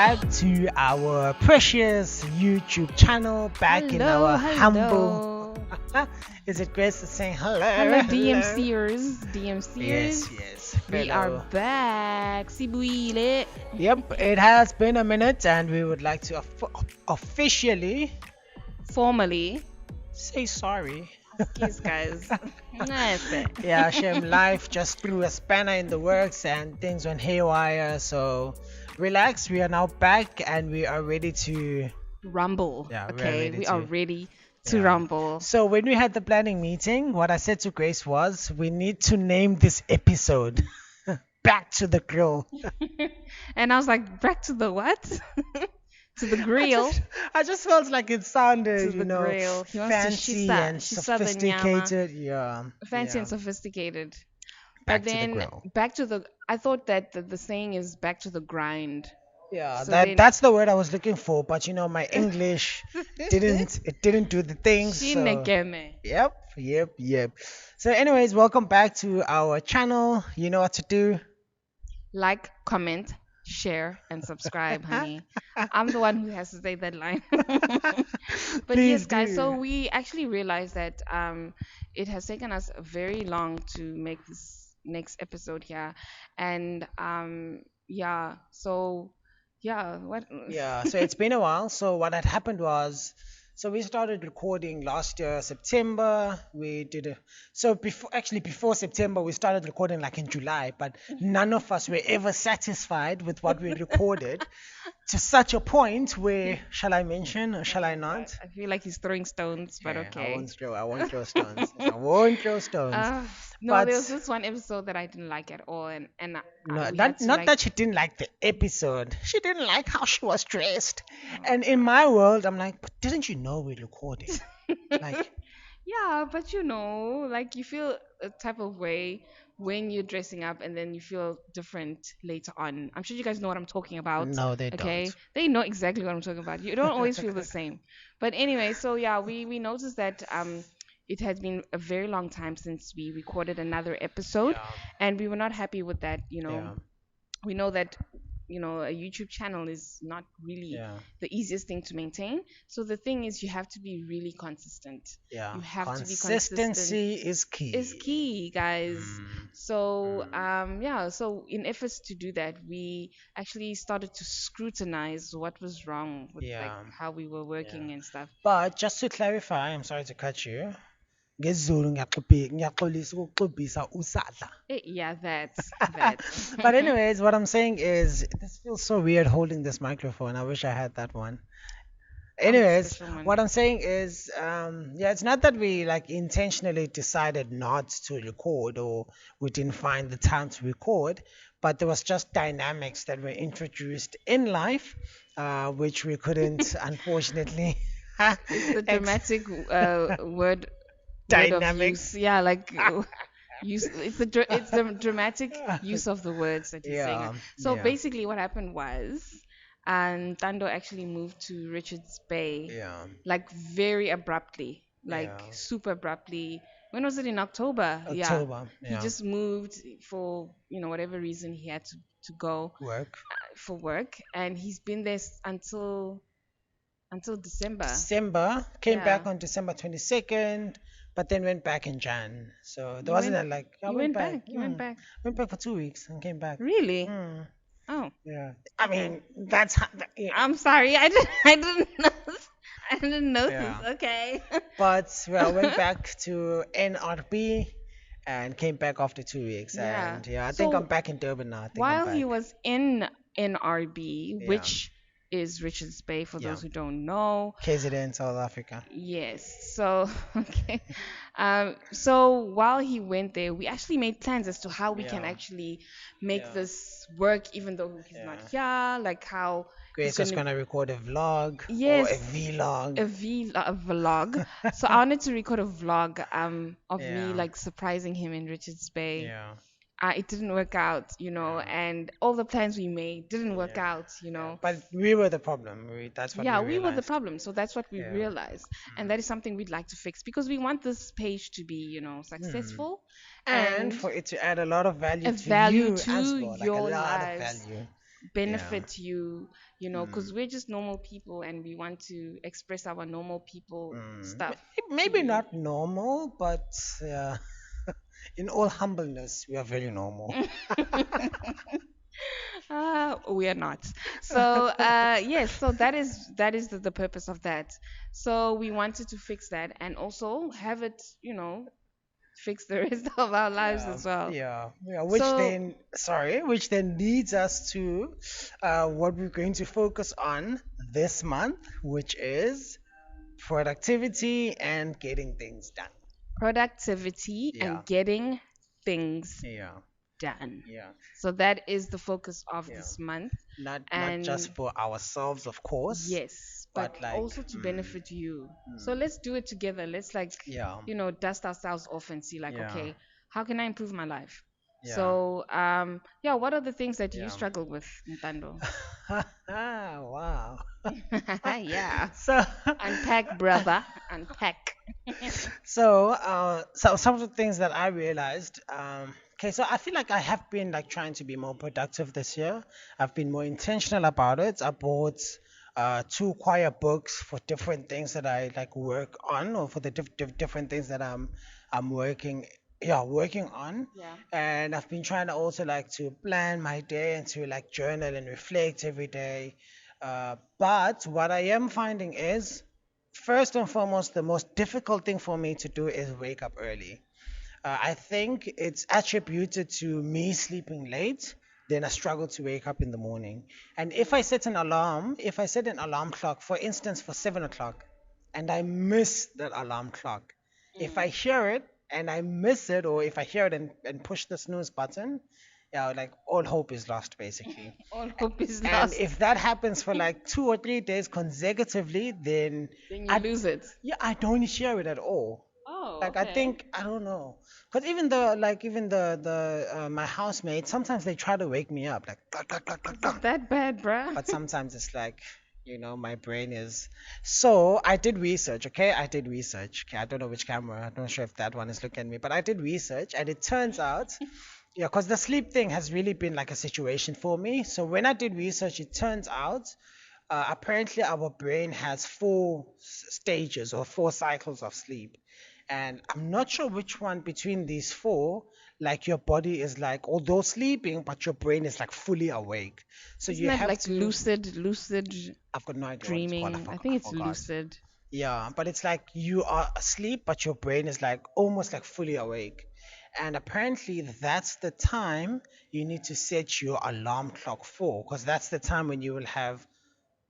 back to our precious YouTube channel, back in Hello, our humble. hello. Is it Grace that's saying hello? Hello, Hello. DMCers. DMCers. Yes, We are fellow. back. Sibuile. Yep, it has been a minute, and we would like to officially Formally. say sorry. Excuse, guys. Nice. Yeah, Shem, life just threw a spanner in the works and things went haywire. So relax, we are now back and we are ready to. Rumble. Yeah, we are Okay, ready we are to. ready to Yeah. rumble. So when we had the planning meeting, what I said to Grace was, we need to name this episode Back to the Grill. And I was like, back to the what? To the I grill. just, I just felt like it sounded, To the grill. He wants to fancy and shisa the nyama. sophisticated. Yeah, Fancy yeah. and sophisticated. Back But to the then grill. back to the. I thought that the saying is back to the grind. Yeah, So that then. that's the word I was looking for, but my English didn't do the things. So Shinekeme. yep. So anyways, welcome back to our channel. You know what to do. Like, comment, share, and subscribe, honey. I'm the one who has to say that line. But Please yes, guys, so do. we actually realized that it has taken us very long to make this next episode here. And yeah, so yeah, what Yeah, so it's been a while. So what had happened was, so we started recording last year, September. We did a, so before September, we started recording like in July, but none of us were ever satisfied with what we recorded to such a point where, shall I mention or shall I not? I feel like he's throwing stones, but Yeah, okay. I won't throw stones. I won't throw stones. Uh, no, But there was this one episode that I didn't like at all, and no, we had to not like. that she didn't like the episode. She didn't like how she was dressed. And in my world, I'm like, but didn't you know we're recording? Like, Yeah, but like you feel a type of way when you're dressing up, and then you feel different later on. I'm sure you guys know what I'm talking about. no, they Okay, don't. they know exactly what I'm talking about. You don't always feel the same. But anyway, so yeah, we noticed that it had been a very long time since we recorded another episode, Yeah, and we were not happy with that. yeah, We know that a YouTube channel is not really yeah, the easiest thing to maintain. So the thing is, you have to be really consistent. yeah. You have to be consistent. Consistency is key. Is key, guys. Mm, So mm. yeah, so in efforts to do that, we actually started to scrutinize what was wrong with like Yeah, how we were yeah. working and stuff. But just to clarify, I'm sorry to cut you. NgesiZulu ngiyaxolisa ukuxubhisa usadla. Yeah, that. But anyways, what I'm saying is, this feels so weird holding this microphone. I wish I had that one. I'm the Anyways, special one. what I'm saying is, yeah, it's not that we like intentionally decided not to record or we didn't find the time to record, but there was just dynamics that were introduced in life, which we couldn't, unfortunately. It's the ex- dramatic word of Dynamics. use. Yeah, like use. It's the dramatic use of the words that you're saying. Yeah, So yeah, basically, what happened was, Tando actually moved to Richards Bay, yeah, like very abruptly, like yeah. super abruptly. When was it? In October? Yeah. October, He yeah. just moved for whatever reason he had to go Work. for work, and he's been there until December. December, came Yeah. back on December 22nd, but then went back in Jan. So there You wasn't went a like, I you went went back. back. You went back. Went back for 2 weeks and came back. Really? Hmm. Oh, Yeah. I okay. mean, that's how, yeah. I'm sorry. I didn't know. I didn't know this. Yeah. Okay. But well, I went back to NRB and came back after 2 weeks. Yeah. And yeah, I think I'm So back in Durban now. I think I'm while he back. was in NRB, Yeah. which is Richards Bay for Yeah. those who don't know. KZN, South Africa. Yes. So okay. So while he went there, we actually made plans as to how we can Yeah. actually make Yeah. this work, even though he's not Yeah. here. Like how he's Grace was gonna. gonna record a vlog or a Yes, vlog. a vlog. So I wanted to record a vlog of me Yeah. like surprising him in Richards Bay. Yeah. It didn't work out, Yeah. and all the plans we made didn't work Yeah. out. Yeah. But we were the problem. That's what Yeah, we we were the realized. problem. So that's what we Yeah. realized. And that is something we'd like to fix because we want this page to be, successful And and for it to add a lot of value a to value you to as well, like a your lot of lives. value. Yeah. benefit you, Mm. because we're just normal people and we want to express our normal people Mm. stuff to Maybe you. not normal, but in all humbleness, we are very normal. We are not. So, yes, so that is the purpose of that. So we wanted to fix that and also have it, fix the rest of our lives Yeah, as well. yeah. So Which then leads us to what we're going to focus on this month, which is productivity and getting things done. productivity Yeah, and getting things yeah, done. yeah, So that is the focus of yeah. this month. Not just And for ourselves, of course, yes, but but like, also to benefit you. So mm, let's do it together. Let's like, yeah, dust ourselves off and see like, yeah, okay, how can I improve my life? yeah, So, yeah, what are the things that you yeah. struggle with, Ntando? Wow. Yeah. So, Unpack, brother. Unpack. so some of the things that I realized, okay, so I feel like I have been like trying to be more productive this year. I've been more intentional about it. I bought two choir books for different things that I like work on, or for the different things that I'm working, yeah, working on. Yeah. And I've been trying to also like to plan my day and to like journal and reflect every day. But what I am finding is, first and foremost, the most difficult thing for me to do is wake up early. I think it's attributed to me sleeping late, then I struggle to wake up in the morning. And if I set an alarm clock, for instance, for 7 o'clock, and I miss that alarm clock, if I Mm. hear it and I miss it, or if I hear it and push the snooze button, yeah, like all hope is lost basically. All hope is And lost. if that happens for like 2 or 3 days consecutively, then Then you I, lose it. yeah, I don't hear it at all. Oh, Like I okay. think I don't know, cause even the my housemates sometimes they try to wake me up like "Gah, gah, gah, gah, Is gah." it that bad, bruh? But sometimes it's like my brain is. So I did research. Okay, I did research. Okay, I don't know which camera. I'm not sure if that one is looking at me, but I did research, and it turns out, yeah, cause the sleep thing has really been like a situation for me. So when I did research, it turns out apparently our brain has four stages or four cycles of sleep, and I'm not sure which one between these four, like your body is like, although sleeping, but your brain is like fully awake. So Isn't you that have like to. lucid I've got no idea what it's called. dreaming? I I think it's forgot. lucid. Yeah, but it's like you are asleep, but your brain is like almost like fully awake. And apparently, that's the time you need to set your alarm clock for, because that's the time when you will have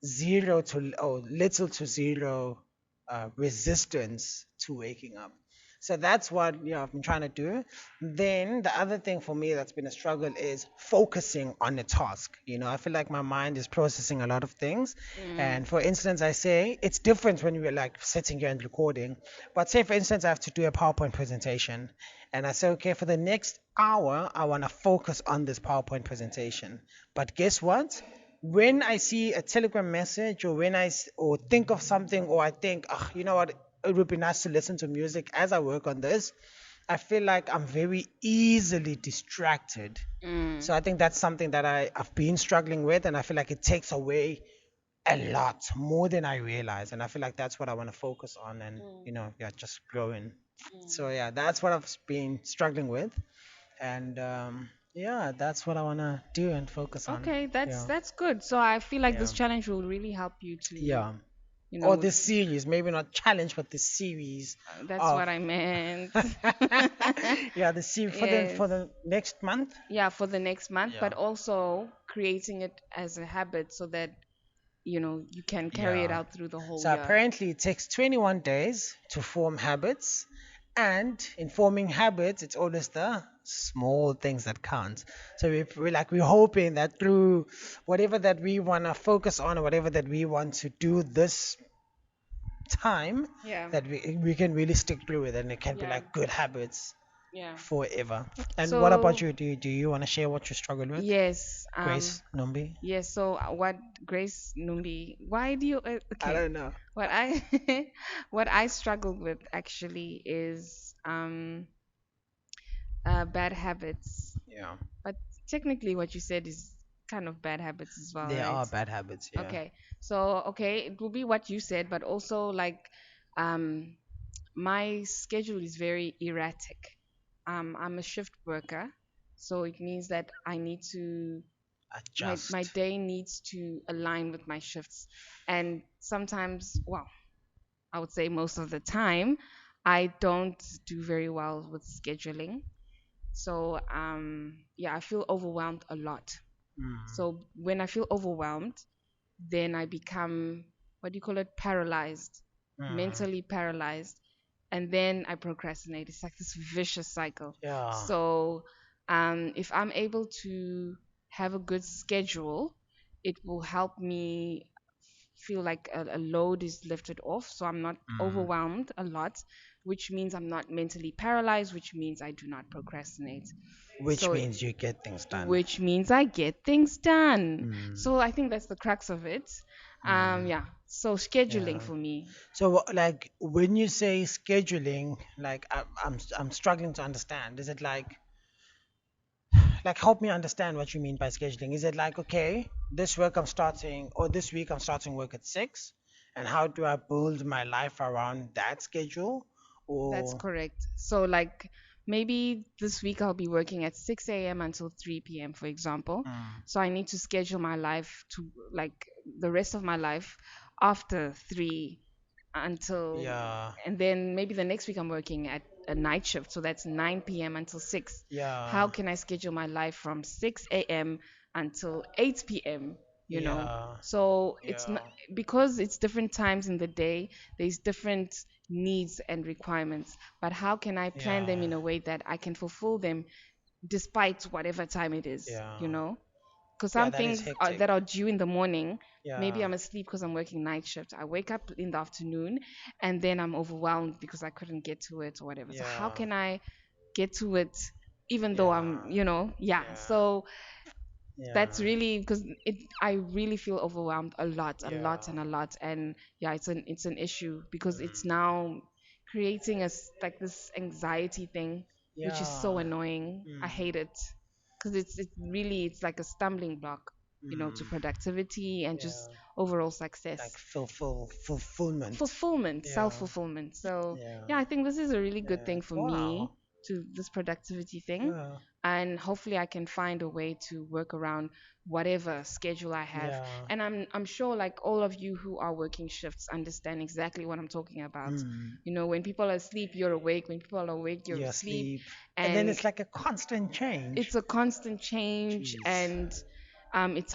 zero to or little to zero resistance to waking up. So that's what I've been trying to do. Then the other thing for me that's been a struggle is focusing on a task. I feel like my mind is processing a lot of things. Mm. And for instance, I say it's different when we're like sitting here and recording. But say for instance, I have to do a PowerPoint presentation, and I say, okay, for the next hour, I want to focus on this PowerPoint presentation. But guess what? When I see a Telegram message, or or think of something, or I think, oh, you know what, it would be nice to listen to music as I work on this, I feel like I'm very easily distracted. Mm. So I think that's something that I've been struggling with, and I feel like it takes away a lot more than I realize. And I feel like that's what I want to focus on, and Mm. yeah, just growing. Mm. So yeah, that's what I've been struggling with, and yeah, that's what I want to do and focus on. Okay, that's Yeah, that's good. So I feel like yeah, this challenge will really help you to, yeah. Or with this series, maybe not challenge, but this series that's of what I meant. yeah, the series for the Yes. for the next month. Yeah, for the next month, Yeah, but also creating it as a habit so that, you can carry it yeah. out through the whole So year. apparently it takes 21 days to form habits, and in forming habits, it's always the small things that count. So we're hoping that through whatever that we want to focus on, or whatever that we want to do this time, Yeah. that we can really stick through it, and it can be Yeah. like good habits Yeah. forever. And what about So, you? Do you want to share what you struggled with, yes, Grace Numbi? yes, so what Grace Numbi, why do you I okay. don't know. What I what I struggled with actually is bad habits. Yeah. But technically what you said is kind of bad habits as well, There right? are bad habits, yeah. Okay. So, okay, it will be what you said, but also like um my schedule is very erratic. I'm a shift worker, so it means that I need to my Adjust. day needs to align with my shifts. And sometimes, well, I would say most of the time, I don't do very well with scheduling. So, yeah, I feel overwhelmed a lot. Mm, So when I feel overwhelmed, then I become, what do you call it, paralyzed, mm, mentally paralyzed, and then I procrastinate. It's like this vicious cycle. yeah. So if I'm able to have a good schedule, it will help me feel like a load is lifted off, so I'm not Mm. overwhelmed a lot, which means I'm not mentally paralyzed, which means I do not procrastinate. Which So means you get things done. which means I get things done. Mm, So I think that's the crux of it. mm, Yeah. So scheduling yeah. for me. So, like, when you say scheduling, like, I'm struggling to understand. Is it like help me understand what you mean by scheduling? Is it like, okay, this work I'm starting, or this week I'm starting work at 6, and how do I build my life around that schedule? That's Or correct. So like maybe this week I'll be working at 6 a.m. until 3 p.m., for example. mm, So I need to schedule my life to like the rest of my life after 3 until, yeah, and then maybe the next week I'm working at a night shift, so that's 9 p.m. until 6. yeah, How can I schedule my life from 6 a.m. until 8 p.m., you know? yeah, So it's yeah, not, because it's different times in the day, there's different needs and requirements, but how can I plan them yeah, in a way that I can fulfill them despite whatever time it is, yeah, you know? Because yeah. some That is things hectic. that are due in the morning, maybe Yeah, I'm asleep because I'm working night shift. I wake up in the afternoon and then I'm overwhelmed because I couldn't get to it or whatever. So how yeah, can I get to it even though yeah, I'm, yeah. yeah, So that's yeah, really because I really feel overwhelmed a lot yeah. and a lot. And yeah, it's an issue because it's Mm, now creating like this anxiety thing, which is so yeah. annoying. I Mm, hate it because it's like a stumbling block, to mm, productivity and just yeah. overall success. Like fulfillment. Fulfillment, Yeah, self-fulfillment. So yeah, yeah, I think this is a really good yeah. thing for me, Wow. to this productivity thing. Yeah, And hopefully I can find a way to work around whatever schedule I have. yeah. And I'm sure like all of you who are working shifts understand exactly what I'm talking about. Mm. When people are asleep, you're awake. When people are awake, you're You asleep. sleep, and then And it's like a constant change. it's a constant change. Jeez. And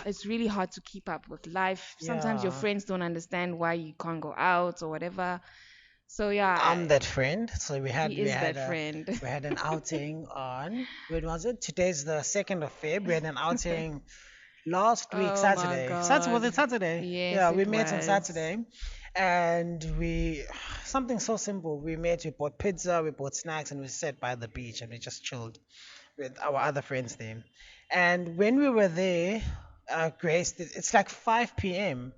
it's really hard to keep up with life. Sometimes your Yeah. friends don't understand why you can't go out or whatever. So yeah, I'm that friend. So we had he we is had that a friend. we had an outing on, when was it? Today's the 2nd of Feb. We had an outing last week, Oh my Saturday. Saturday, was God. it Saturday? Yes, Yeah, we it met on was. Saturday, and we something so simple. We met, we bought pizza, we bought snacks, and we sat by the beach and we just chilled with our other friends there. And when we were there, Grace, it's like 5 p.m.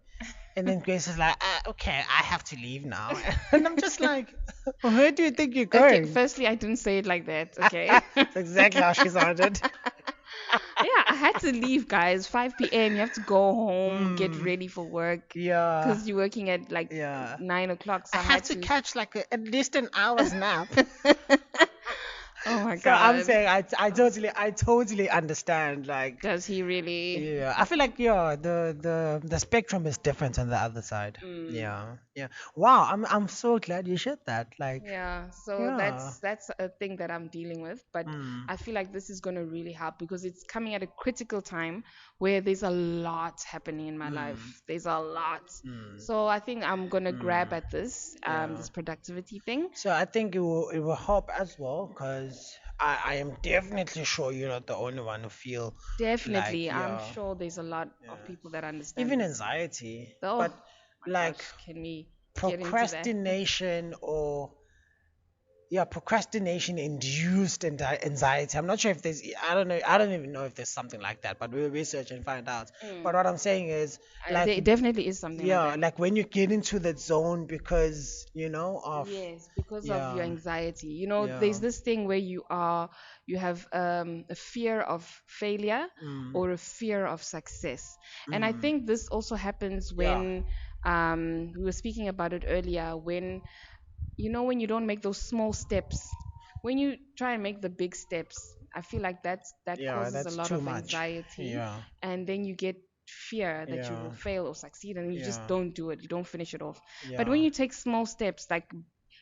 And then Grace is like, okay, I have to leave now. And I'm just like, where do you think you're Okay, going? firstly, I didn't say it like that, okay? That's exactly how she sounded. Yeah, I had to leave, guys. 5 p.m. You have to go home, get Mm, ready for work, yeah, because you're working at like yeah. 9 o'clock. I So I have had to to. catch like at least an hour's nap. Oh my So I'm God. saying I totally understand. Like, Does he really? yeah, I feel like, yeah, the spectrum is different on the other side. Mm. Yeah, yeah. Wow, I'm so glad you shared that. Like, Yeah, so yeah. that's a thing that I'm dealing with, but Mm, I feel like this is going to really help because it's coming at a critical time where there's a lot happening in my mm, life. There's a lot. mm, So I think I'm going to grab mm. at this Yeah. this productivity thing. So I think it will help as well, because I am definitely sure you're not the only one who feel like, Definitely. I'm yeah, sure there's a lot of yeah, people that understand even this. anxiety, Oh but my like gosh, can we get into that? procrastination, or yeah, procrastination induced anxiety. I'm not sure if there's, I don't even know if there's something like that, but we'll research and find out. But Mm. what I'm saying is, like, There definitely is something like yeah, that. like when you get into that zone because, of, Yes, because of your yeah, anxiety. yeah, There's this thing where you have a fear of failure mm, or a fear of success. And I mm, think this also happens yeah, when we were speaking about it earlier, when when you don't make those small steps, when you try and make the big steps, I feel like that yeah, causes a that's lot too of much. anxiety, Yeah, and then you get fear that you will yeah, fail or succeed, and you just yeah, don't do it, you don't finish it off. But when yeah, you take small steps, like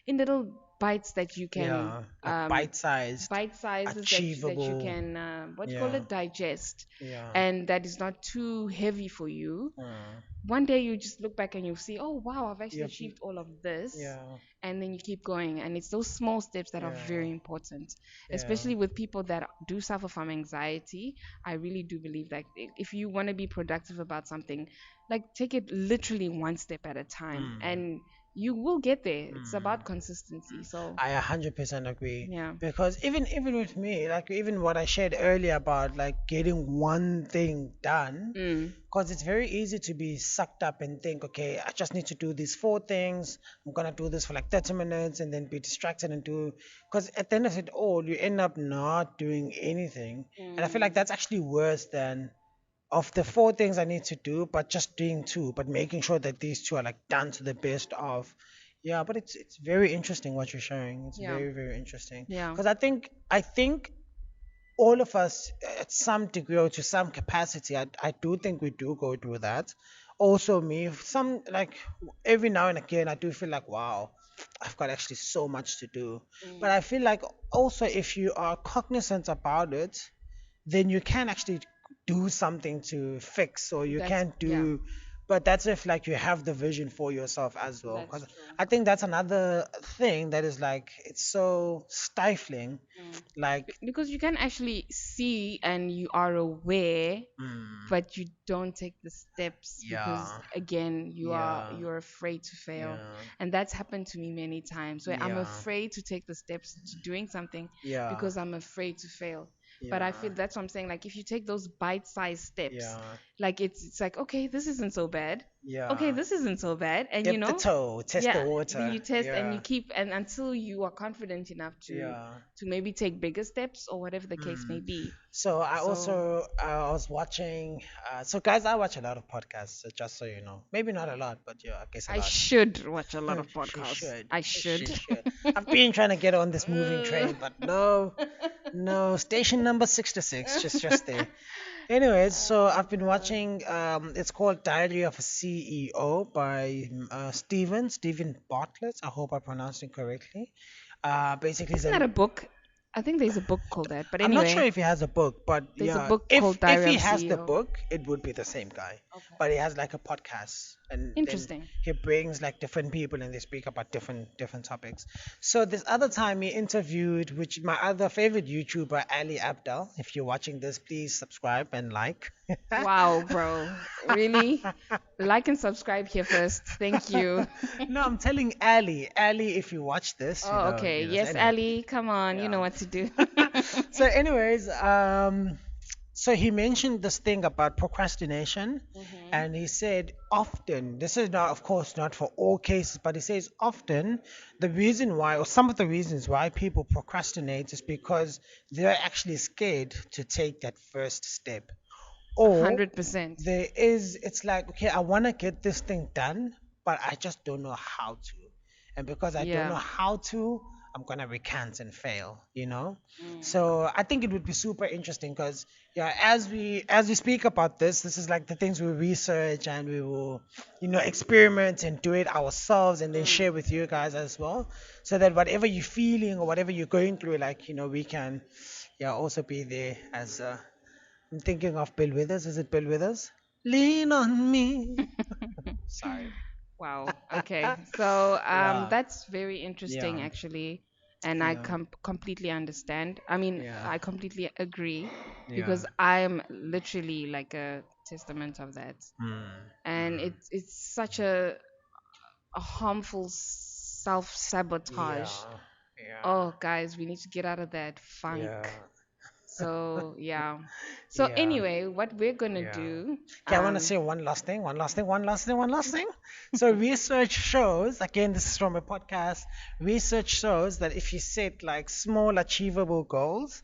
in little bites that you can yeah, like bite-sized, bite sizes that you achievable. can what do you call Yeah, it, digest, yeah, and that is not too heavy for you. mm, One day you just look back and you see, oh wow, I've actually yep, achieved all of this. yeah, And then you keep going. And it's those small steps that are yeah, very important, yeah, especially with people that do suffer from anxiety. I really do believe that if you want to be productive about something, like take it literally one step at a time, mm, and you will get there. It's about mm. consistency. So, I 100% agree yeah. because even with me, like even what I shared earlier about like getting one thing done, Mm, because it's very easy to be sucked up and think, okay, I just need to do these four things. I'm gonna do this for like 30 minutes and then be distracted and do. Because at the end of it all, you end up not doing anything, and I feel like mm, that's actually worse than of the four things I need to do, but just doing two, but making sure that these two are like done to the best of. Yeah, but it's very interesting what you're sharing. It's yeah. very very interesting Yeah. because I think all of us at some degree or to some capacity, I do think we do go through that. Also me, some like every now and again I do feel like wow, I've got actually so much to do. But Mm, I feel like also if you are cognizant about it, then you can actually do something to fix or you that's can yeah. do, but that's if like you have the vision for yourself as well, That's because true. I think that's another thing that is like it's so stifling, Mm. like Because you can actually see and you are aware, mm, but you don't take the steps because yeah, again yeah, you're afraid to fail. yeah, And that's happened to me many times where I'm yeah, afraid to take the steps to doing something yeah, because I'm afraid to fail. But I yeah, feel that's what I'm saying, like if you take those bite-sized steps, yeah, like it's like, okay, this isn't so bad, okay, yeah, this isn't so bad, and dip the toe, test the yeah, then water, you test and you yeah, keep, and until you are confident enough yeah. to maybe take bigger steps or whatever the case may Mm. be. So I So also I was watching. So guys, I watch a lot of podcasts. So just so you know, maybe not a lot, but yeah, I guess a I lot. should watch a lot of She podcasts. should. I She should. should. I've been trying to get on this moving train, but no, no. Station number 66, just there. Anyways, so Oh I've been God. watching. It's called Diary of a CEO by Stephen Bartlett. I hope I pronounced it correctly. Basically, Isn't that a book? I think there's a book called that. But I'm not sure anyway, if he has a book, but there's a yeah, book if called if Diary he of a has the CEO. book, it would be the same guy. Okay. But he has like a podcast, and then Interesting. he brings like different people, and they speak about different topics. So this other time he interviewed, which my other favorite YouTuber, Ali Abdal. If you're watching this, please subscribe and like. Wow, bro. Really? Like and subscribe here first. Thank you. No, I'm telling Ali. Ali, if you watch this, Oh, okay. So Yes, anyway, Ali, come on. You yeah. know what to do. So, anyways, so he mentioned this thing about procrastination, Hmm. and he said often, this is not, of course, not for all cases, but he says often the reason why, or some of the reasons why people procrastinate is because they're actually scared to take that first step. Or 100%. it's like, okay, I want to get this thing done, but I just don't know how to. And because I don't know Yeah. how to, I'm going to recant and fail. Mm. So I think it would be super interesting because, yeah, as we speak about this is like the things we research and we will, experiment and do it ourselves and then Mm. share with you guys as well. So that whatever you're feeling or whatever you're going through, like, we can, yeah, also be there as I'm thinking of Bill Withers. Is it Bill Withers? Lean on me. Sorry. Wow. Okay. So Yeah. that's very interesting Yeah. actually, and I Yeah. completely understand. I mean, Yeah. I completely agree Yeah. because I'm literally like a testament of that, Mm. and Mm. it's such a harmful self sabotage Yeah. Yeah. Oh, guys, we need to get out of that Yeah. funk. So, yeah. So, Yeah. anyway, what we're gonna Yeah. do, Okay, I want to say one last thing, one last thing, one last thing, one last thing. So research shows, again, this is from a podcast, research shows that if you set like small achievable goals,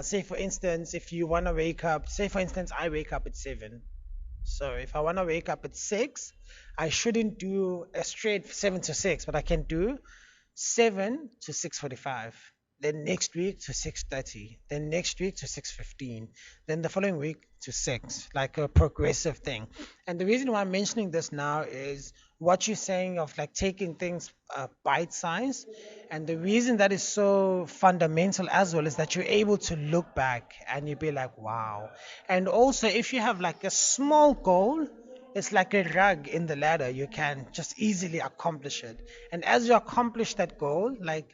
say for instance, if you want to wake up, say for instance, I wake up at 7. So if I want to wake up at 6, I shouldn't do a straight 7 to 6, but I can do 7 to 6:45, then next week to 6:30, then next week to 6:15, then the following week to 6, like a progressive thing. And the reason why I'm mentioning this now is what you're saying of like taking things bite size. And the reason that is so fundamental as well is that you're able to look back and you be like, wow. And also, if you have like a small goal, it's like a rug in the ladder. You can just easily accomplish it. And as you accomplish that goal, like,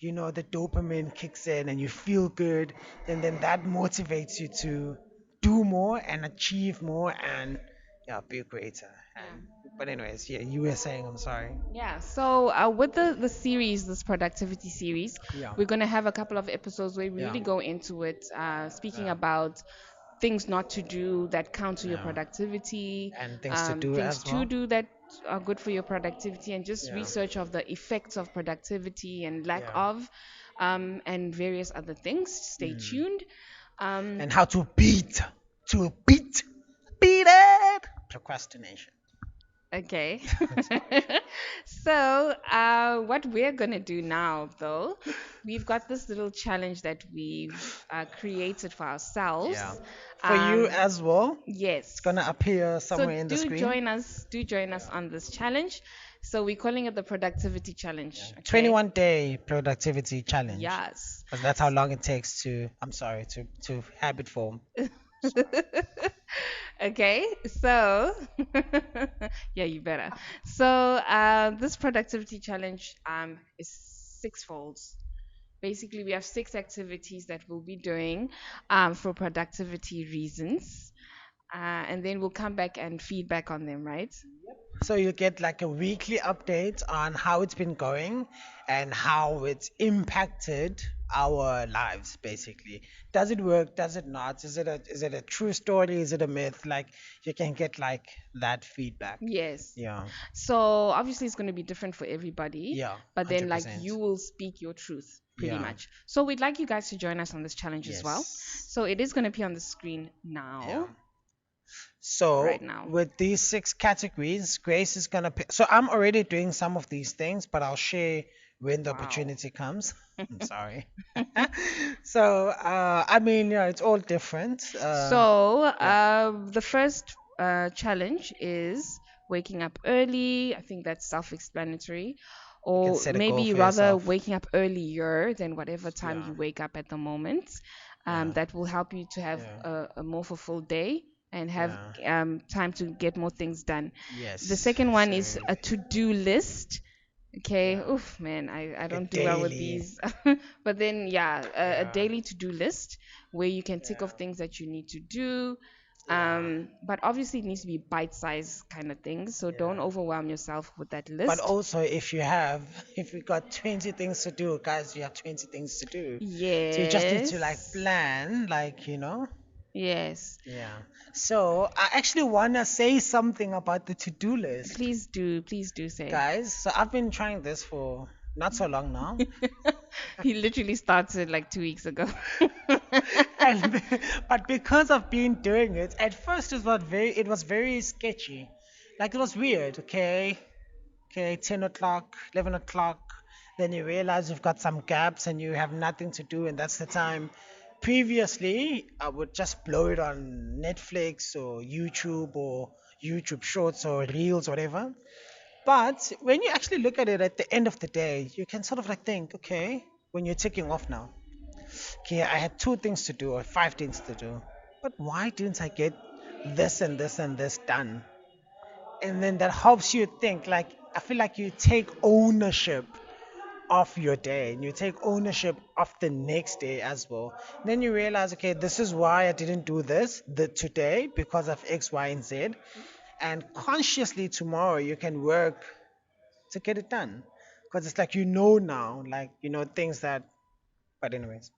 the dopamine kicks in and you feel good. And then that motivates you to do more and achieve more and, yeah, be greater. yeah. But anyways, yeah, you were saying, I'm sorry. Yeah, so with the series, this productivity series, Yeah, we're going to have a couple of episodes where we yeah, really go into it, speaking yeah, about things not to do that counter your yeah. productivity, And things to do things as to well. do that are good for your productivity, and just Yeah, research of the effects of productivity and lack yeah. of, and various other things. Stay Mm. tuned. Um, And how to beat it. Procrastination. Okay. That's all. So, what we're gonna do now, though, we've got this little challenge that we've created for Yeah. ourselves. For you Um, as well, it's yes. gonna appear So somewhere in the screen. do join us Yeah. on this challenge. So we're calling it the productivity challenge. Yeah. Okay. 21-day productivity challenge. Yes. Because that's how long it takes I'm sorry, to habit form. Sorry. Okay, so yeah, you better. So this productivity challenge is sixfold. Basically, we have 6 activities that we'll be doing for productivity reasons, and then we'll come back and feedback on them, right? So you get like a weekly update on how it's been going and how it's impacted our lives basically. Does it work? Does it not? Is it a true story? Is it a myth? Like you can get like that feedback. Yes. Yeah. So obviously it's going to be different for everybody, Yeah. but then like 100%. you will speak your truth pretty Yeah. much. So we'd like you guys to join us on this challenge as well. Yes. So it is going to be on the screen Yeah. now, So right now. with these 6 categories, Grace is gonna pick. So I'm already doing some of these things, but I'll share when the Wow. opportunity comes. I'm sorry. So I mean, yeah, it's all different. So Yeah, the first challenge is waking up early. I think that's self-explanatory. you can Or set a goal maybe for rather yourself. waking up earlier than whatever time Yeah, you wake up at the moment. yeah, That will help you to have yeah, a more fulfilled day and have yeah. time to get more things done. The Yes. second one So is a to-do list. Okay, yeah, oof, man, I like a don't do well with daily. these. But then, yeah, a Yeah, daily to-do list where you can tick off yeah, things that you need to do. yeah, But obviously, it needs to be bite-sized kind of things. So don't yeah. overwhelm yourself with that But list. also, if you got 20 things to do, guys, you have 20 things to do. So you just need to like Yes, plan, like, yes. yeah. So I actually want to say something about the to-do list, Please do say. guys. So I've been trying this for not so long now. He literally started like 2 weeks ago. And but because I've been doing it, at first it was very sketchy. Like it was weird, okay, 10 o'clock, 11 o'clock, then you realize you've got some gaps and you have nothing to do, and that's the time. Previously, I would just blow it on Netflix or YouTube Shorts or Reels, whatever. But when you actually look at it at the end of the day, you can sort of like think, okay, when you're ticking off now, okay, I had 2 things to do or 5 things to do, but why didn't I get this and this and this done? And then that helps you think like I feel like you take ownership of your day and you take ownership of the next day as well. Then you realize, okay, this is why I didn't do this today because of X, Y, and Z. And consciously tomorrow you can work to get it done. because it's like you know now, like you know things that. But anyways,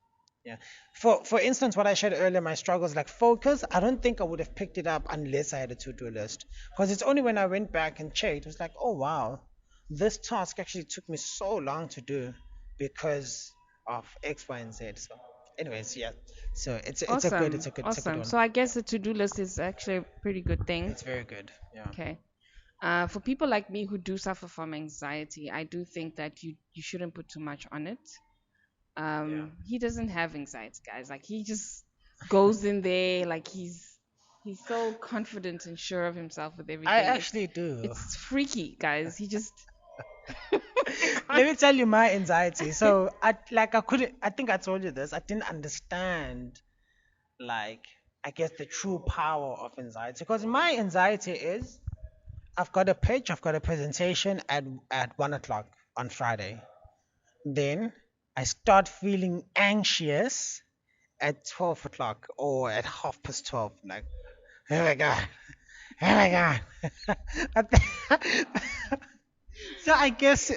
yeah. For instance, what I shared earlier, my struggles like focus. I don't think I would have picked it up unless I had a to-do list. Because it's only when I went back and checked, it was like, oh wow, this task actually took me so long to do because of X, Y, and Z. So, anyways, yeah. So Awesome. it's a good Awesome. one. So I guess the to-do list is actually a pretty good thing. It's very good. Yeah. Okay. For people like me who do suffer from anxiety, I do think that you shouldn't put too much on it. Yeah. He doesn't have anxiety, guys. Like he just goes in there like he's so confident and sure of himself with I everything. actually do. It's freaky, guys. He just Let me tell you my anxiety. So I couldn't. I think I told you this. I didn't understand like I guess the true power of anxiety because my anxiety is I've got a pitch, I've got a presentation at 1 o'clock on Friday. Then I start feeling anxious at 12 o'clock or at 12:30. Like, oh my god, oh my god. So I guess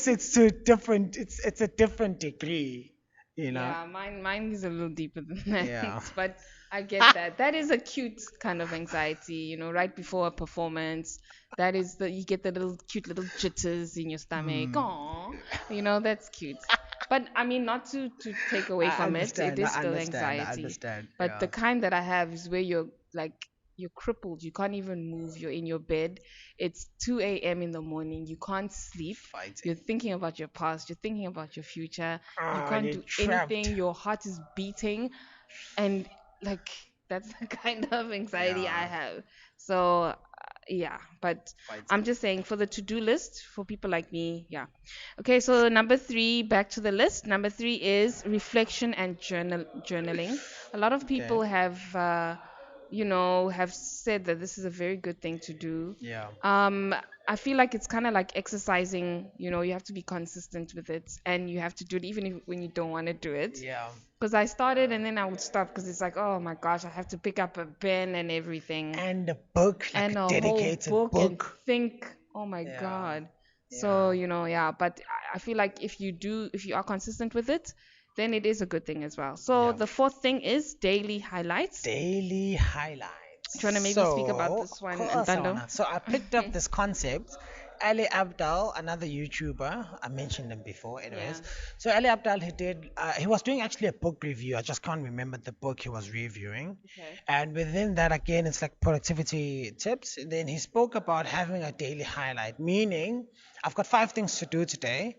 it's to different. It's a different degree, you know. Yeah, mine is a little deeper than that. Yeah. But I get that. That is a cute kind of anxiety, right before a performance. That is the you get the little cute little jitters in your stomach. Hmm. Aww. That's cute. But I mean, not to take away I from it. It understand. is I still understand. I anxiety. understand. But the Yeah. kind that I have is where you're like you're crippled. You can't even move. You're in your bed. It's 2 a.m. in the morning. You can't sleep. Fighting. You're thinking about your past. You're thinking about your future. You Ah, can't you're do trapped. anything. Your heart is beating, and like that's the kind of anxiety I Yeah. have. So yeah, but I'm Fighting. just saying for the to-do list for people like me, yeah. Okay, so number three, back to the list. Number three is reflection and journaling. A lot of Okay. people have said that this is a very good thing to do. Yeah. Um, I feel like it's kind of like exercising. You have to be consistent with it, and you have to do it even when you don't want to do it. Yeah. Because I started and then I would stop because it's like, oh my gosh, I have to pick up a pen and everything And a book, like a and a whole dedicated book and book. think, oh my Yeah. God. So, Yeah. yeah, but I feel like if you are consistent with it, then it is a good thing as well. So Yeah. the fourth thing is daily highlights. Daily highlights. Do you want to maybe speak about So, this of one, course I Antando? wanna. So I picked up this concept. Ali Abdal, another YouTuber, I mentioned him before. Yeah. Anyways, so Ali Abdal, he was doing actually a book review. I just can't remember the book he was reviewing. Okay. And within that, again, it's like productivity tips. Then he spoke about having a daily highlight, meaning I've got 5 things to do today,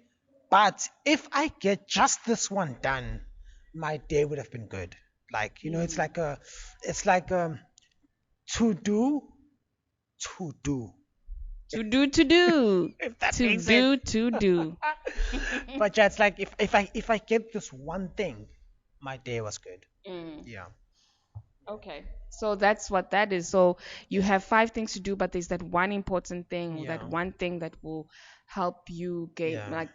but if I get just this one done, my day would have been good. Like, Mm. it's like to do, to do, To do, if that to makes sense. do, to do. But yeah, it's like if I get this one thing, my day was good. Mm. Yeah, Okay. So that's what that is. So you have five things to do, but there's that one important thing or that yeah, one thing that will help you yeah,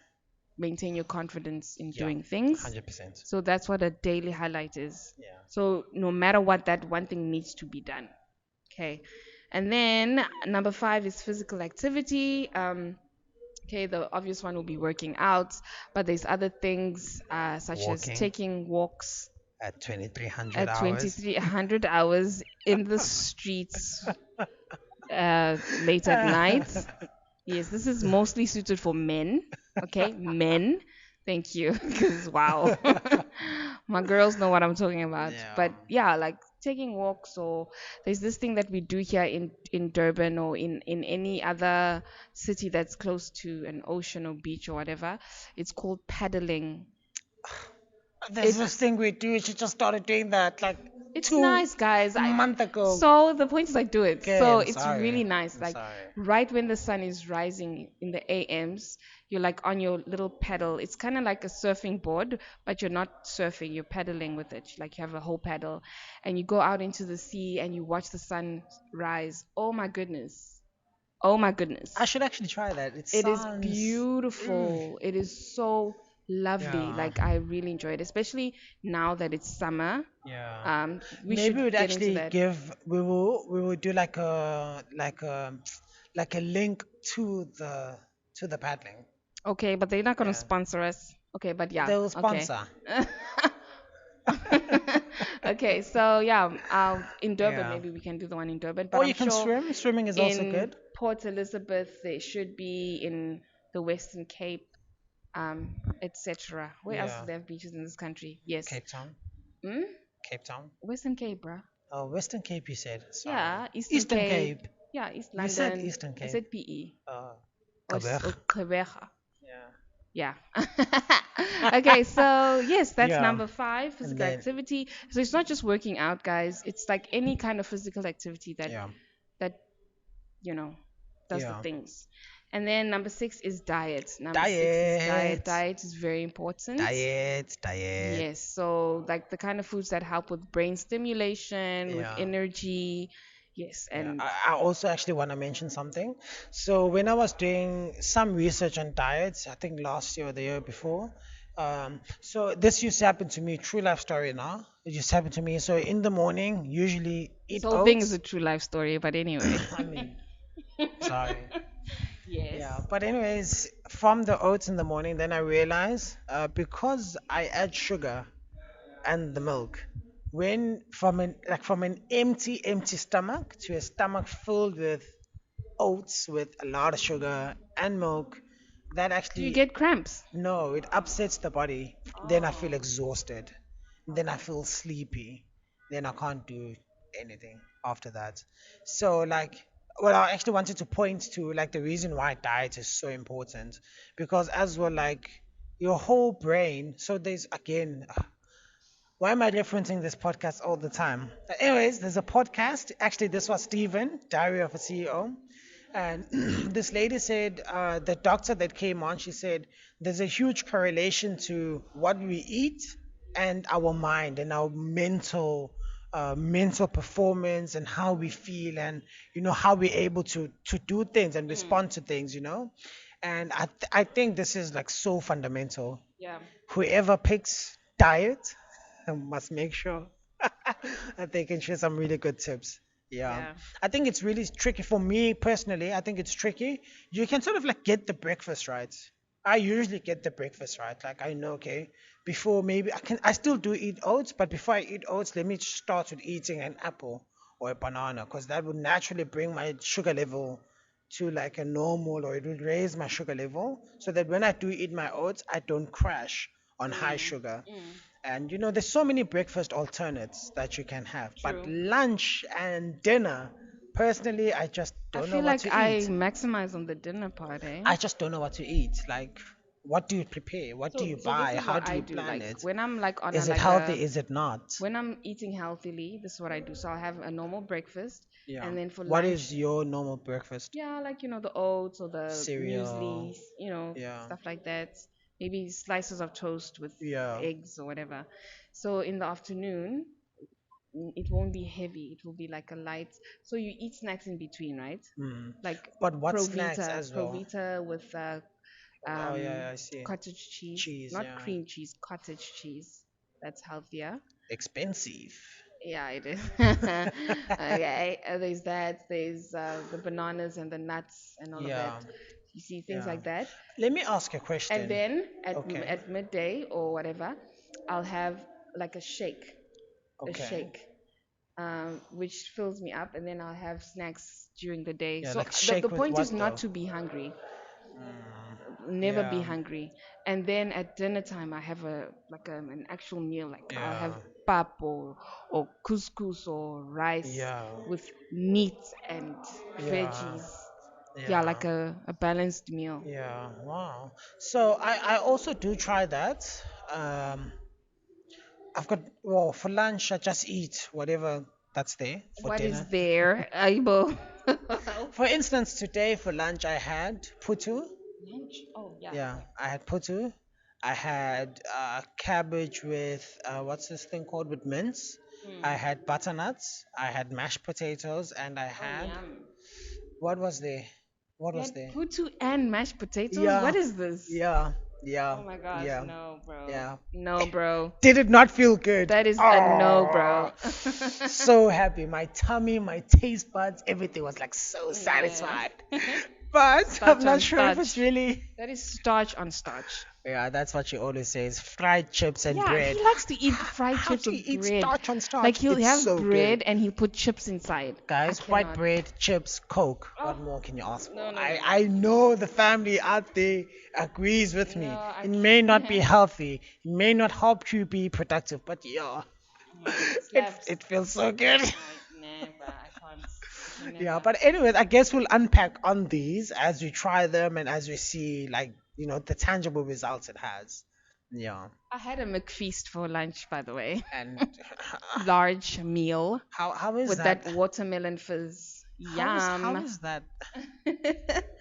maintain your confidence in yeah, doing things. 100%. So that's what a daily highlight is. Yeah. So no matter what, that one thing needs to be done. Okay. And then number five is physical activity. Okay, the obvious one will be working out, but there's other things such as Walking taking walks at 2300 at hours. 2300 hours in the streets late at night. Yes, this is mostly suited for men. Okay, men. Thank you. Because wow, my girls know what I'm talking about. Yeah. But yeah, like taking walks, or there's this thing that we do here in Durban or in any other city that's close to an ocean or beach or whatever. It's called paddling. There's this It's thing we do. She just started doing that like It's two nice, guys. month ago. So the point is I do it. Okay, So I'm it's sorry. really nice. I'm Like sorry. right when the sun is rising in the AMs, you're like on your little paddle. It's kind of like a surfing board, but you're not surfing. You're paddling with it. Like you have a whole paddle, and you go out into the sea and you watch the sun rise. Oh my goodness. Oh my I goodness. should actually try that. It It is sounds. Mm, beautiful. It is so lovely. yeah. Like I really enjoy it, especially now that it's summer. Yeah. We Maybe should we'd get into actually that. give we will do like a link to the paddling. Okay, but they're not gonna Yeah. sponsor us. Okay, but yeah. They'll Okay. sponsor. Okay, so yeah, in Durban Yeah. maybe we can do the one in Durban, but Or I'm you can sure swim. Swimming is also in good. Port Elizabeth there should be in the Western Cape, etc. Where else do Yeah. they have beaches in this country? Yes. Cape Town. Hmm? Cape Town. Western Cape, bruh. Western Cape, you said. Sorry. Yeah, Eastern Eastern Cape. Cape. Yeah, East You said London. Eastern I Cape. said PE. Uh, Or, Quebec. or Gqeberha. Yeah. Yeah. Okay, so yes, that's Yeah. number five, And physical then, activity. So it's not just working out, guys. It's like any kind of physical activity yeah. that you know does the Yeah. things. And then number six is diet. Number six is diet. Diet. Diet is very important. Diet. Diet. Yes, so like the kind of foods that help with brain stimulation, with Yeah. energy. Yes, Yeah, and I also actually want to mention something. So when I was doing some research on diets, I think last year or the year before, so this used to happen to me, true life story now. It just happened to me. So in the morning, usually this eat whole thing is oats. a true life story, but anyway. I mean, sorry. Yes. Yeah, but anyways, from the oats in the morning, then I realized because I add sugar and the milk, when from an empty stomach to a stomach filled with oats with a lot of sugar and milk, that Do you actually, get cramps? no, it upsets the body. Then I Oh. feel exhausted. Then I feel sleepy. Then I can't do anything after that. So like, well, I actually wanted to point to like the reason why diet is so important, because as well, like your whole brain. So there's again, why am I referencing this podcast all the time? But anyways, there's a podcast. Actually, this was Stephen, Diary of a CEO. And this lady said, the doctor that came on, she said, there's a huge correlation to what we eat and our mind and our mental performance and how we feel and how we're able to do things and Mm, respond to things. And I think this is like so fundamental. yeah, Whoever picks diet must make sure that they can share some really good tips. Yeah. yeah. I think it's really tricky for me personally. I think it's tricky. You can sort of like get the breakfast right. I usually get the breakfast right. Like I know, okay, before maybe I still do eat oats, but before I eat oats, let me start with eating an apple or a banana because that would naturally bring my sugar level to like a normal, or it would raise my sugar level so that when I do eat my oats, I don't crash on high Mm, sugar. mm, And there's so many breakfast alternates that you can have. But true. lunch and dinner, personally, I just I don't know feel what like to I eat. maximize on the dinner part, eh? I just don't know what to eat. Like, what do you prepare? What do you So this buy? is How what do I you do. plan Like it? when I'm like on a Is it like healthy? a Is it not? when I'm eating healthily, this is what I do. So I'll have a normal breakfast, Yeah. and then for What lunch, is your normal breakfast? yeah, like the oats or the Cereal. muesli, Yeah. stuff like that. Maybe slices of toast with Yeah. eggs or whatever. So in the afternoon, it won't be heavy. It will be like a light. So you eat snacks in between, right? Mm. Like But what snacks as well? Provita with Oh yeah, um, yeah, I see. cottage cheese, Cheese, not yeah. cream cheese, cottage cheese. That's healthier. Expensive. Yeah, it is. Okay, there's that. There's the bananas and the nuts and all of that. Yeah, You see things yeah. like that. Let me ask a And question. then Okay, at midday or whatever, I'll have like a okay. shake, which fills me up, and then I'll have snacks during the day. Yeah, So like the shake with point is what not though? to be hungry, Mm, never be yeah, hungry. And then at dinner time, I have an actual meal. Like I'll have yeah, pap or couscous or rice yeah, with meat and yeah, veggies. Yeah, yeah, like a balanced meal. yeah. Wow. So I also do try that. Um, I've got, well, for lunch I just eat whatever that's there. For What is dinner, there, Aibo? for instance, today for lunch I had putu. Lunch? Oh yeah, Yeah, yeah. I had putu. I had cabbage with what's this thing called with mince. I Hmm. had butternuts. I had mashed potatoes, and I Oh had, yum. what was there? What You was had there? putu and mashed potatoes? Yeah, What is this? yeah, yeah, Oh my gosh, yeah, no, bro. yeah. No, bro. Did it not feel good? That is a no, Oh, bro. so happy. My tummy, my taste buds, everything was like so Yeah. satisfied. but I'm Starch not on sure if it's starch. really. That is starch on starch. Yeah, that's what she always says. Fried chips and Yeah, bread. he likes to eat fried How chips do you with eat bread. starch on Like starch? he'll It's have so good. bread and he'll put chips inside. I Guys, white cannot. bread, chips, Coke. Oh, What more can you ask no, for? no, no, I no. know the family out there agrees with No, me. I It may not be can't. healthy, it may not help you be productive, but yeah, It it slaps. it feels so good. I never. I can't. I can Yeah, never. but anyways, I guess we'll unpack on these as we try them and as we see like, the tangible results it has. Yeah. I had a McFeast for lunch, by the way. And Large meal how is with that that? watermelon fizz. How Yum. is that?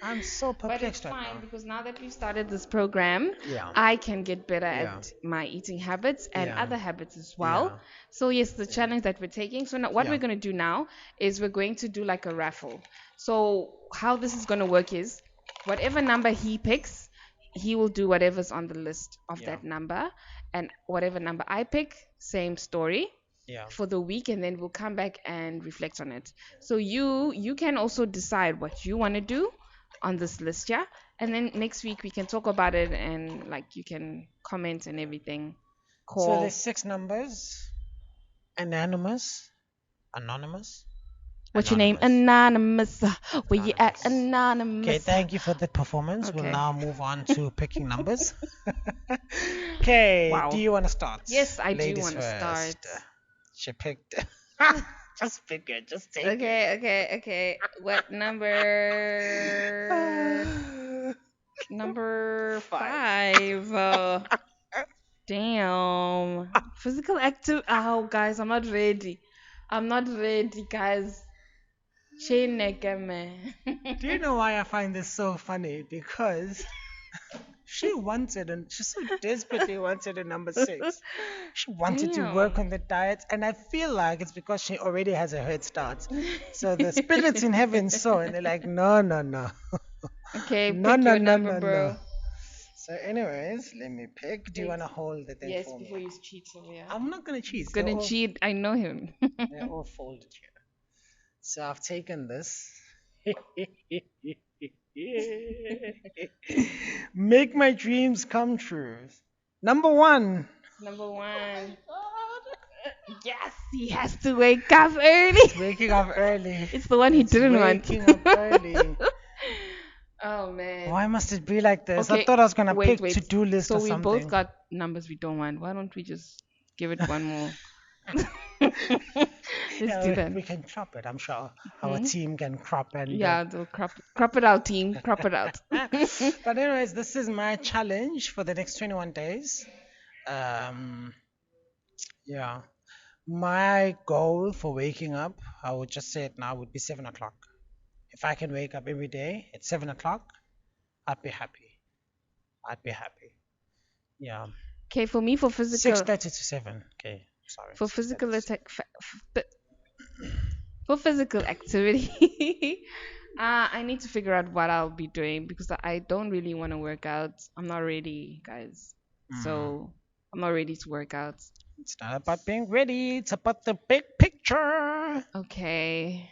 I'm so But it's perplexed right fine now. because now that we've started this program, Yeah. I can get better Yeah. at my eating habits and Yeah. other habits as well. Yeah. So, yes, the Yeah. challenge that we're taking. So, now what Yeah. we're going to do now is we're going to do like a raffle. So, how this is going to work is whatever number he picks, he will do whatever's on the list of Yeah. that number. And whatever number I pick, same story Yeah. for the week, and then we'll come back and reflect on it. So you can also decide what you want to do on this list, yeah, and then next week we can talk about it and like you can comment and everything. So there's Call. 6 numbers. Anonymous. Anonymous. What's your name? Anonymous. Anonymous. Where you at? Anonymous. Okay, Anonymous. thank you for the performance. We'll Okay. now move on to picking numbers. Okay, do Wow. you want to start? Yes, I do Ladies want to start. first. She picked. Just pick it. Just take Okay, okay, okay. What number? it. Number 5. 5. Damn. Physical active. Oh, guys, I'm not ready. I'm not ready, guys. Sheneke, man. Do you know why I find this so funny? Because she wanted, and she so desperately wanted a number 6. She wanted to work Damn. on the diet, and I feel like it's because she already has a head start. So the spirits in heaven saw, and they're like, no, no, no, Okay, no, pick no, your no, number, no, no. bro. So, anyways, let me pick. Do you Wait, want to hold the thing wait, for before me? you cheat over here. I'm not gonna He's cheat. gonna cheat. I know him. They're all folded here. So I've taken this. Make my dreams come true. Number 1. Number Oh my 1. God. Yes, he has to wake up It's early. waking up early. It's the one he It's didn't want. waking up early. Oh man. Why must it be like this? I Okay, thought I was gonna wait, pick wait. to-do list So or we both something. got numbers we don't want. Why don't we just give it one more? Let's do Yeah, that. we can crop it. I'm sure our Hmm? team can crop and. Yeah, they'll crop it out, team. Crop it out. But anyways, this is my challenge for the next 21 days. Um, yeah. My goal for waking up, I would just say it now, would be 7 o'clock. If I can wake up every day at 7 o'clock, I'd be happy. I'd be happy. Yeah. Okay, for me, 6:30 to 7. Okay. Sorry. for 6:30 physical to 7. attack, for physical activity, I need to figure out what I'll be doing because I don't really want to work out. I'm not ready, guys. Mm. So I'm not ready to work out. It's not about being ready. It's about the big picture. Okay,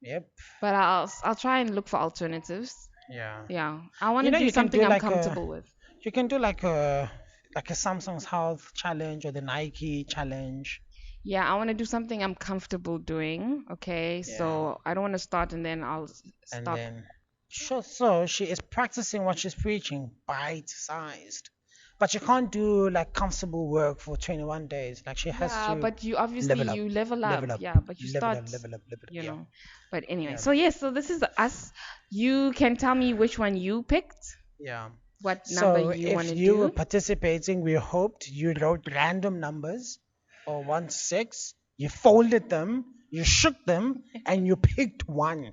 Yep. but I'll try and look for alternatives. Yeah. Yeah, I want to do You can something do I'm like a comfortable with. you can do like a Samsung's Health challenge or the Nike challenge. Yeah, I want to do something I'm comfortable doing. Okay, Yeah. so I don't want to start and then I'll And stop. then sure, so she is practicing what she's preaching, bite-sized. But you can't do like comfortable work for 21 days. Like she has Yeah, to but you obviously level up, you level level up. up, Yeah, but you level start, up, level up, level up. you Yeah. know. But anyway, Yeah. so yes, so this is us. You can tell me which one you picked, Yeah. what number So you want if to you were do. participating, we hoped you wrote random numbers or 1 to 6. You folded them, you shook them, and you picked one.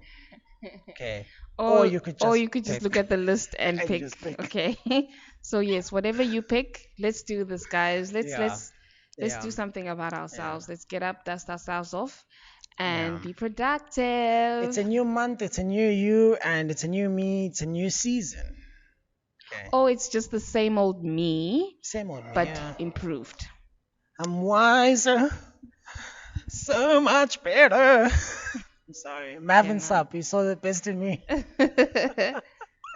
Okay. Or Or you could or just you could just pick look at the list and and pick. just pick. Okay. So yes, whatever you pick, let's do this, guys. Let's Yeah. let's let's Yeah. do something about Yeah. ourselves. Let's get up, dust ourselves off, and Yeah. be It's productive. a new month, it's a new you, and it's a new me, it's a new season. Okay. Oh, it's just the same old me, Same old me, but yeah. improved. I'm wiser, so much better. I'm sorry. Marvin Cannot. Sapp, you saw the best in me.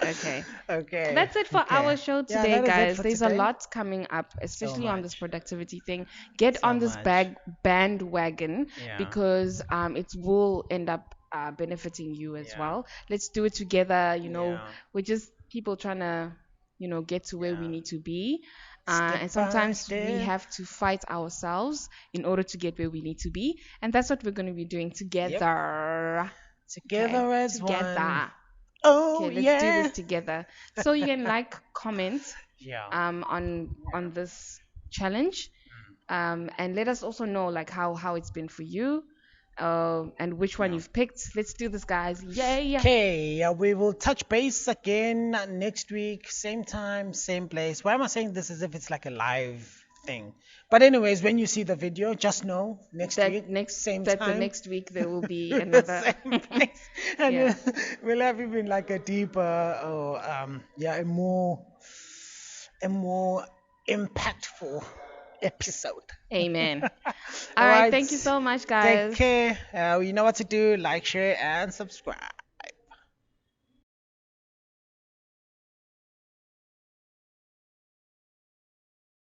Okay. Okay. That's it for Okay. our show Yeah, today, that is it guys. for There's a today. lot coming up, So especially on this much. productivity thing. Get So on this much. bandwagon Yeah. because it will end up benefiting you as Yeah. well. Let's do it together. Yeah. We're just people trying to, get to where we Yeah. need to be. Step And by sometimes we step. have to fight ourselves in order to get where we need to be. And that's what we're going to be doing Yep. together. Okay. Together as one. Together. Oh, Okay, let's do this yeah. together. So you can like, comment Yeah. on this challenge, and let us also know like how it's been for you, and which one Yeah. you've picked. Let's do this, guys. Yay! Okay, we will touch base again next week, same time, same place. Why am I saying this as if it's like a live thing? But anyways, when you see the video, just know next week, same That the time, next week there will be another. same place, and Yeah. we'll have even like a deeper, or yeah, a more impactful episode. Amen. All All right. right, Thank you so much, take guys. care. You know what to do. Like, share, and subscribe.